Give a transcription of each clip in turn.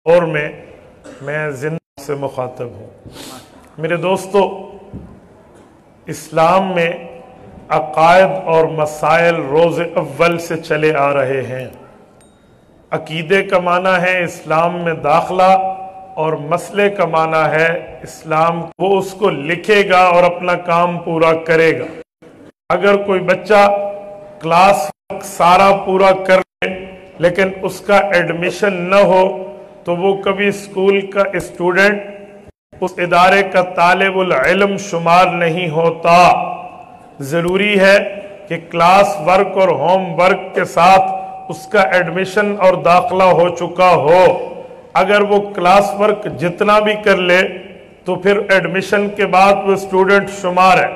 اور میں زندہ سے مخاطب ہوں۔ میرے دوستو، اسلام میں عقائد اور مسائل روز اول سے چلے آ رہے ہیں۔ عقیدے کا معنی ہے اسلام میں داخلہ، اور مسئلے کا معنی ہے اسلام وہ اس کو لکھے گا اور اپنا کام پورا کرے گا۔ اگر کوئی بچہ کلاس سارا پورا کر لے لیکن اس کا ایڈمیشن نہ ہو تو وہ کبھی اسکول کا اسٹوڈنٹ، اس ادارے کا طالب العلم شمار نہیں ہوتا۔ ضروری ہے کہ کلاس ورک اور ہوم ورک کے ساتھ اس کا ایڈمیشن اور داخلہ ہو چکا ہو۔ اگر وہ کلاس ورک جتنا بھی کر لے تو پھر ایڈمیشن کے بعد وہ اسٹوڈنٹ شمار ہے۔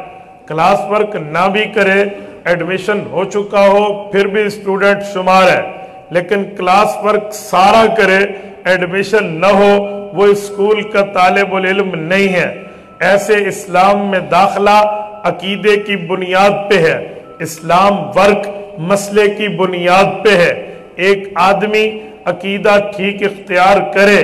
کلاس ورک نہ بھی کرے، ایڈمیشن ہو چکا ہو، پھر بھی اسٹوڈنٹ شمار ہے۔ لیکن کلاس ورک سارا کرے، ایڈمیشن نہ ہو، وہ اسکول کا طالب العلم نہیں ہے۔ ایسے اسلام میں داخلہ عقیدے کی بنیاد پہ ہے، اسلام ورک مسئلے کی بنیاد پہ ہے۔ ایک آدمی عقیدہ ٹھیک اختیار کرے،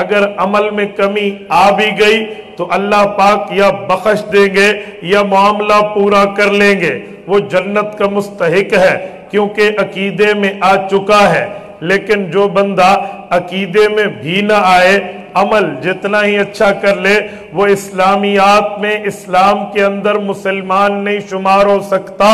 اگر عمل میں کمی آ بھی گئی تو اللہ پاک یا بخش دیں گے یا معاملہ پورا کر لیں گے، وہ جنت کا مستحق ہے کیونکہ عقیدے میں آ چکا ہے۔ لیکن جو بندہ عقیدے میں بھی نہ آئے، عمل جتنا ہی اچھا کر لے، وہ اسلامیات میں اسلام کے اندر مسلمان نہیں شمار ہو سکتا۔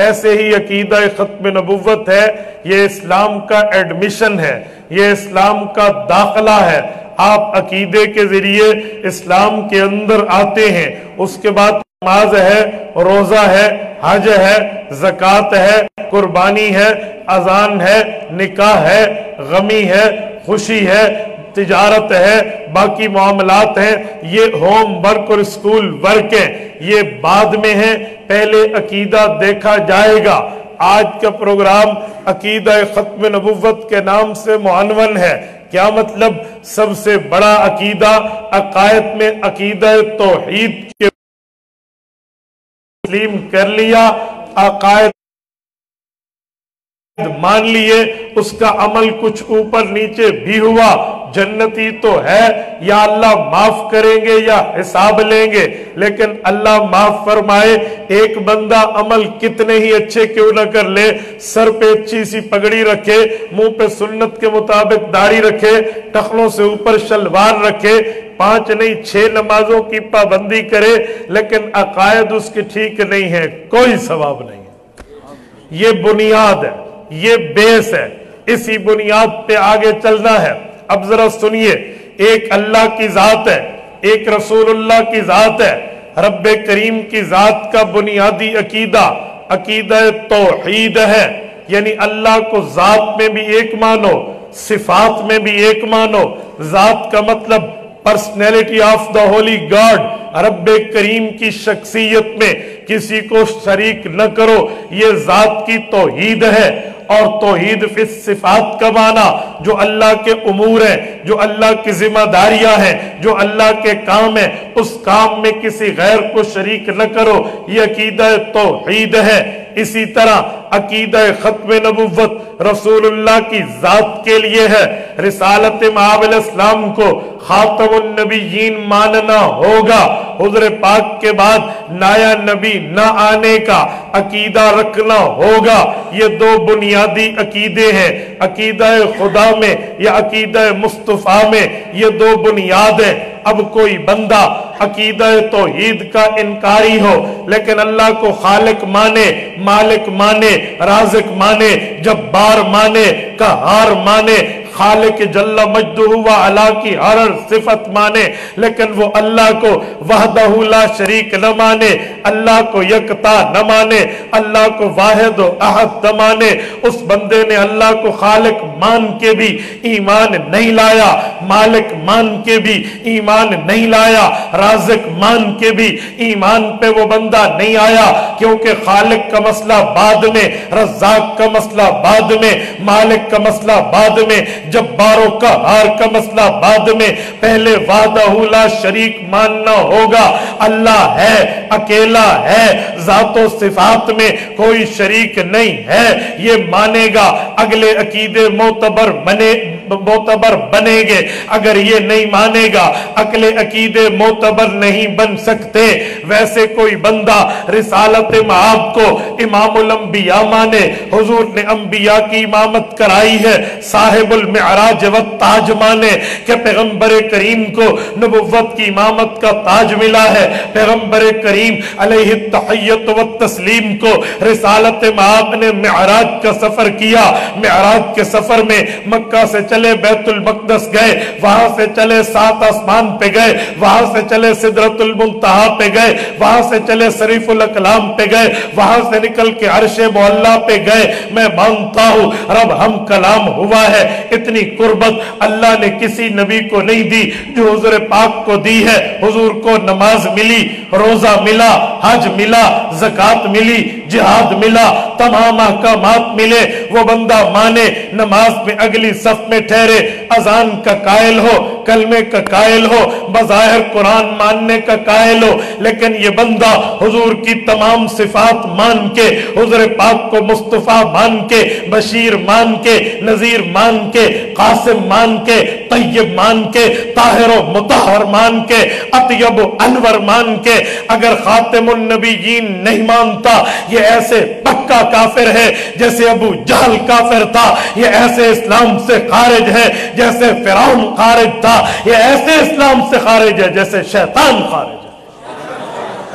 ایسے ہی عقیدہ ختم نبوت ہے، یہ اسلام کا ایڈمیشن ہے، یہ اسلام کا داخلہ ہے۔ آپ عقیدے کے ذریعے اسلام کے اندر آتے ہیں، اس کے بعد نماز ہے، روزہ ہے، حج ہے، زکوٰۃ ہے، قربانی ہے، اذان ہے، نکاح ہے، غمی ہے، خوشی ہے، تجارت ہے، باقی معاملات ہیں۔ یہ ہوم ورک اور اسکول ورک ہیں، یہ بعد میں ہیں، پہلے عقیدہ دیکھا جائے گا۔ آج کا پروگرام عقیدہ ختم نبوت کے نام سے معنون ہے۔ کیا مطلب؟ سب سے بڑا عقیدہ عقائد میں عقیدہ توحید کے تسلیم کر لیا، عقائد مان لیے، اس کا عمل کچھ اوپر نیچے بھی ہوا، جنتی تو ہے، یا اللہ معاف کریں گے یا حساب لیں گے۔ لیکن اللہ معاف فرمائے، ایک بندہ عمل کتنے ہی اچھے کیوں نہ کر لے، سر پہ اچھی سی پگڑی رکھے، منہ پہ سنت کے مطابق داڑھی رکھے، ٹخنوں سے اوپر شلوار رکھے، 5 نہیں 6 نمازوں کی پابندی کرے، لیکن عقائد اس کی ٹھیک نہیں ہے، کوئی ثواب نہیں ہے۔ یہ بنیاد ہے، یہ بیس ہے، اسی بنیاد پہ آگے چلنا ہے۔ اب ذرا سنیے، ایک اللہ کی ذات ہے، ایک رسول اللہ کی ذات ہے، رب کریم کی ذات کا بنیادی عقیدہ عقیدہ توحید ہے، یعنی اللہ کو ذات میں بھی ایک مانو، صفات میں بھی ایک مانو۔ ذات کا مطلب personality of the holy God, رب کریم کی شخصیت میں کسی کو شریک نہ کرو، یہ ذات کی توحید ہے۔ اور توحید فی الصفات کا معنی جو اللہ کے امور ہیں، جو اللہ کی ذمہ داریاں ہیں، جو اللہ کے کام ہیں، اس کام میں کسی غیر کو شریک نہ کرو، یہ عقیدہ توحید ہے۔ اسی طرح عقیدہ ختم نبوت رسول اللہ کی ذات کے لیے ہے۔ رسالت مآب علیہ السلام کو خاتم النبیین ماننا ہوگا، حضور پاک کے بعد نیا نبی نہ آنے کا عقیدہ رکھنا ہوگا۔ یہ دو بنیادی عقیدے ہیں، عقیدہ خدا میں یا عقیدہ مصطفیٰ میں، یہ دو بنیاد ہیں۔ اب کوئی بندہ عقیدہ توحید کا انکاری ہو لیکن اللہ کو خالق مانے، مالک مانے، رازق مانے، جبار مانے، قہار مانے، خالق جل مجدہ و علا کی ہر صفت مانے، لیکن وہ اللہ کو وحدہ لا شریک نہ مانے، اللہ کو یکتا نہ مانے، اللہ کو واحد و احد نہ مانے، اس بندے نے اللہ کو خالق مان کے بھی ایمان نہیں لایا، مالک مان کے بھی ایمان نہیں لایا، رازق مان کے بھی ایمان پہ وہ بندہ نہیں آیا، کیونکہ خالق کا مسئلہ بعد میں، رزاق کا مسئلہ بعد میں، مالک کا مسئلہ بعد میں، جباروں کا ہار کا مسئلہ بعد میں۔ پہلے وحدہ لا شریک ماننا ہوگا، اللہ ہے، اکیلا ہے، ذات و صفات میں کوئی شریک نہیں ہے، یہ مانے گا۔ اگلے عقیدے معتبر मोतबर बनेंगे। अगर ये नहीं मानेगा, अकले अकीदे मोतबर नहीं बन सकते। वैसे कोई बंदा रिसालत मआब को इमामुल अंबिया माने, हुजूर ने अंबिया की इमामत कराई है, साहिबुल मिअराज व ताज माने कि पैगंबर करीम को नबुव्वत की इमामत का ताज मिला है, पैगंबर करीम अलैहि तहियत व तस्लीम को रिसालत मआब ने मिअराज का सफर किया। मिअराज के सफर में मक्का से चले बैतुल मक़दस गए, वहां से चले 7 आसमान पे गए, वहां से चले सिदरतुल मुंतहा पे गए, वहां से चले शरीफुल अकलाम पे गए, वहां से निकल के अर्शे मुअल्ला पे गए। मैं मानता हूं रब हम कलाम हुआ है। इतनी कुर्बत अल्लाह ने किसी नबी को नहीं दी जो हुजूर पाक को दी है। हुजूर को नमाज मिली, रोजा मिला, हज मिला, ज़कात मिली, जिहाद मिला, तमाम अहकामात मिले। वो बंदा माने, नमाज में अगली सफ में ठहरे, अजान का कायल हो, कलमे का कायल हो, बज़ाहिर कुरान मानने का कायल हो, लेकिन ये बंदा हुजूर की तमाम सिफात मान के, हुजूर पाक को मुस्तफा मान के, बशीर मान के, नजीर मान के, कासिम मान के, तय्यब मान के, ताहिर व मुतहहर मान के, अतयब व अनवर मान के, अगर खातिमुन नबीयीन नहीं मानता, ये ऐसे पक्का काफिर है जैसे अबू जहल काफिर था। ये ऐसे इस्लाम से खारिज है जैसे फिरौन खारिज था। ये ऐसे इस्लाम से खारिज है जैसे शैतान खारिज है।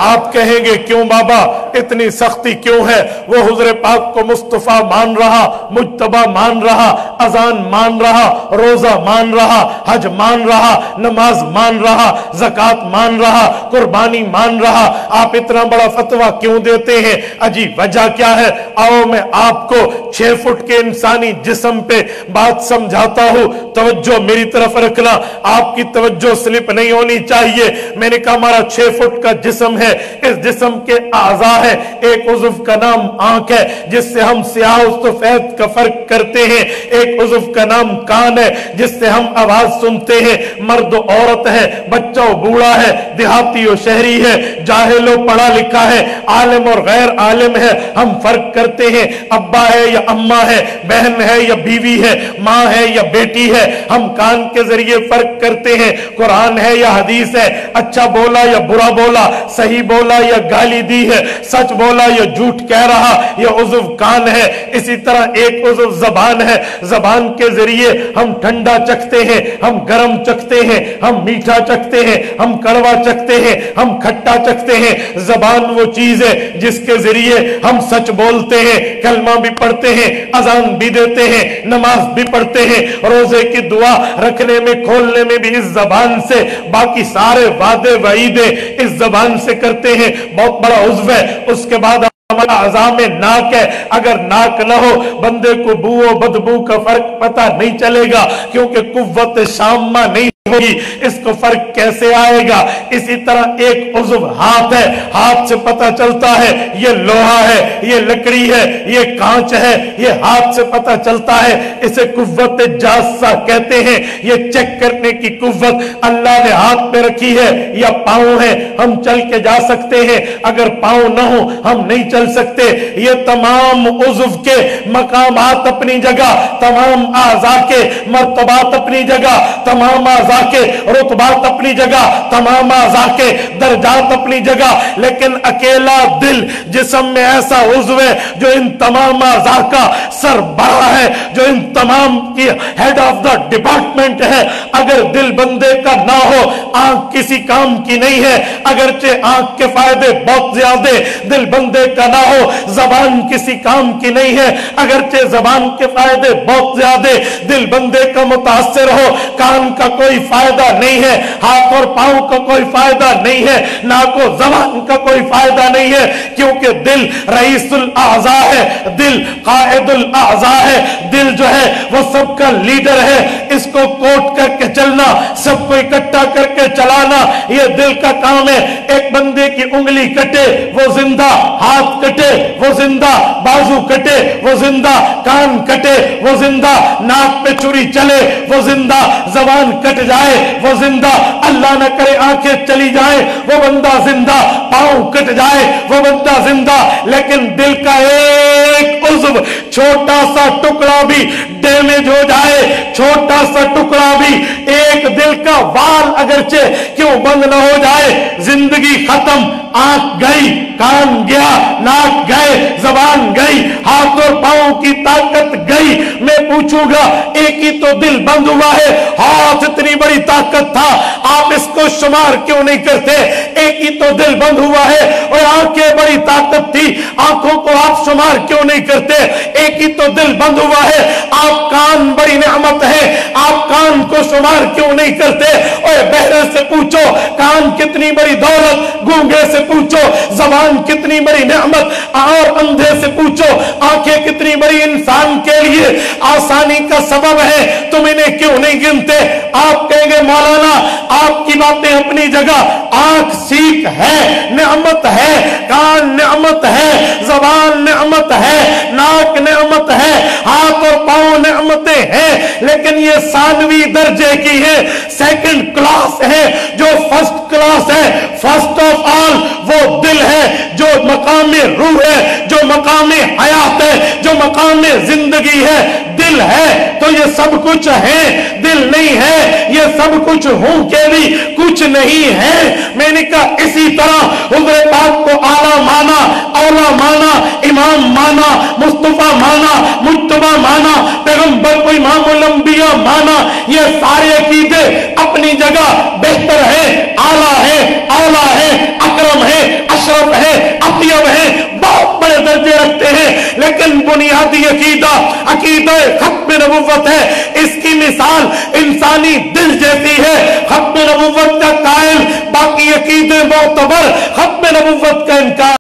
आप कहेंगे क्यों बाबा इतनी सख्ती क्यों है? वो हुजूर पाक को मुस्तफा मान रहा, मुज्तबा मान रहा, अजान मान रहा, रोजा मान रहा, हज मान रहा, नमाज मान रहा, ज़कात मान रहा, कुर्बानी मान रहा। आप इतना बड़ा फतवा क्यों देते हैं? अजीब वजह क्या है? आओ मैं आपको 6 फुट के इंसानी जिस्म पे बात समझाता हूं। तवज्जो मेरी तरफ रखना, आपकी तवज्जो स्लिप नहीं होनी चाहिए। मैंने कहा हमारा 6 फुट का जिस्म है, इस जिस्म के आज़ा है। एक उज़्व का नाम आंख है जिससे हम स्याह सफेद का फर्क करते हैं। एक उज़्व का नाम कान है जिससे हम आवाज सुनते हैं। मर्द औरत है, बच्चा बूढ़ा है, देहाती और शहरी है, जाहिल और पढ़ा लिखा है, आलिम और गैर आलिम है, हम फर्क करते हैं। अब्बा है या अम्मा है, बहन है या बीवी है, माँ है या बेटी है, हम कान के जरिए फर्क करते हैं। कुरान है या हदीस है, अच्छा बोला या बुरा बोला, सही बोला या गाली दी है, सच बोला या झूठ कह रहा, यह उज़्व कान है। इसी तरह एक उज़्व ज़बान है, ज़बान के जरिए हम ठंडा चखते हैं, हम गर्म चखते हैं, हम मीठा चखते हैं, हम कड़वा चखते हैं, हम खट्टा चखते हैं। ज़बान वो चीज है जिसके जरिए हम सच बोलते हैं, कलमा भी पढ़ते हैं, अजान भी देते हैं, नमाज भी पढ़ते हैं, रोजे की दुआ रखने में खोलने में भी इस जबान से, बाकी सारे वादे वईदे इस जबान से करते हैं। बहुत बड़ा उज़्व है। उसके बाद हमारा अज़ा में नाक है। अगर नाक न हो बंदे को बू और बदबू का फर्क पता नहीं चलेगा, क्योंकि कुव्वत शामा नहीं होगी, इसको फर्क कैसे आएगा? इसी तरह एक उज़्व हाथ है, हाथ से पता चलता है ये लोहा है, ये लकड़ी है, ये कांच है, ये हाथ से पता चलता है। इसे कुव्वत जासा कहते हैं। ये चेक करने की कुव्वत अल्लाह ने हाथ में रखी है या पांव है। हम चल के जा सकते हैं, अगर पांव न हो हम नहीं चल सकते। ये तमाम उज़्व के मकामात अपनी जगह, तमाम आज़ा के मर्तबात अपनी जगह, तमाम आज़ा के रुतबात अपनी जगह, तमाम आज़ा के दर्जात अपनी जगह, लेकिन अकेला दिल जिस्म में ऐसा उज़्व है जो इन तमाम आज़ा का सरबराह है, जो इन तमाम की हेड ऑफ द डिपार्टमेंट है। अगर दिल बंदे का ना हो, आंख किसी काम की नहीं है। अगरचे आंख के फायदे बहुत ज्यादा, दिल बंदे का ना हो, जबान किसी काम की नहीं है। अगरचे जबान के फायदे बहुत ज्यादा, दिल बंदे का मुतासिर हो, कान का कोई फायदा नहीं है, हाथ और पांव का कोई फायदा नहीं है, नाक और जबान का कोई फायदा नहीं है, क्योंकि दिल रईसुल आज़ा है, दिल कायदुल आज़ा है, दिल जो है वो सबका लीडर है। इसको कोट करके चलना, सबको इकट्ठा करके चलाना, ये दिल का काम है। एक बंदे की उंगली कटे वो जिंदा, हाथ कटे वो जिंदा, बाजू कटे वो जिंदा, कान कटे वो जिंदा, नाक पे छुरी चले वो जिंदा, जबान कट जाए वो जिंदा, अल्लाह न करे आंखें चली जाए वो बंदा जिंदा, पांव कट जाए वो बंदा जिंदा, लेकिन दिल का एक एक उज़्व, छोटा सा टुकड़ा भी डैमेज हो जाए, छोटा सा टुकड़ा भी, एक दिल का वाल अगरचे क्यों बंद न हो जाए, जिंदगी खत्म, आंख गई, कान गया, नाक गए, जबान गई, हाथ और पांव की ताकत गई। मैं पूछूंगा एक ही तो दिल बंद हुआ है, हाथ इतनी बड़ी ताकत था, आप इसको शुमार क्यों नहीं करते? एक ही तो दिल बंद हुआ है और आंखें बड़ी ताकत थी, आंखों को आप शुमार क्यों नहीं करते? एक ही तो दिल बंद हुआ है, आप कान बड़ी नेमत है, आप कान को शुमार क्यों नहीं करते? और बहरे से पूछो कान कितनी बड़ी दौलत, गूंगे से पूछो जबान कितनी बड़ी नेमत, और अंधे से पूछो आंखें कितनी बड़ी इंसान के लिए आसानी का सबब है, तुम इन्हें क्यों नहीं गिनते? आप कहेंगे मौलाना आपकी बातें अपनी जगह, आंख सीख है, नेमत है, कान नेमत है, जबान नेमत है, नाक नेमत है, हाथ और पांव नेमतें हैं, लेकिन ये सानवी दर्जे की है, सेकंड क्लास है। जो फर्स्ट क्लास है, फर्स्ट ऑफ ऑल वो दिल है, जो मकाम रूह है, जो मकाम हयात है, जो मकाम जिंदगी है, दिल है। तो ये सब कुछ है, दिल नहीं है, ये सब कुछ हूं के भी कुछ नहीं है। मैंने कहा इसी तरह हुज़ूर पाक को आला माना, औला माना, इमाम माना, मुस्तफा माना, मुज्तबा माना, पैगंबर को इमामुल अंबिया माना, ये सारे अकीदे अपनी जगह बेहतर है, आला है, औला है, अकरम है, अशरफ है, अत्यब है, बहुत बड़े दर्जे रखते हैं, लेकिन बुनियादी अकीदा अकीदा खत्म नबुव्वत है। इसकी मिसाल इंसानी दिल जैसी है, खत्म नबुव्वत का कायल, बाकी अकीदे मोतबर, खत्म नबुव्वत का इनकार।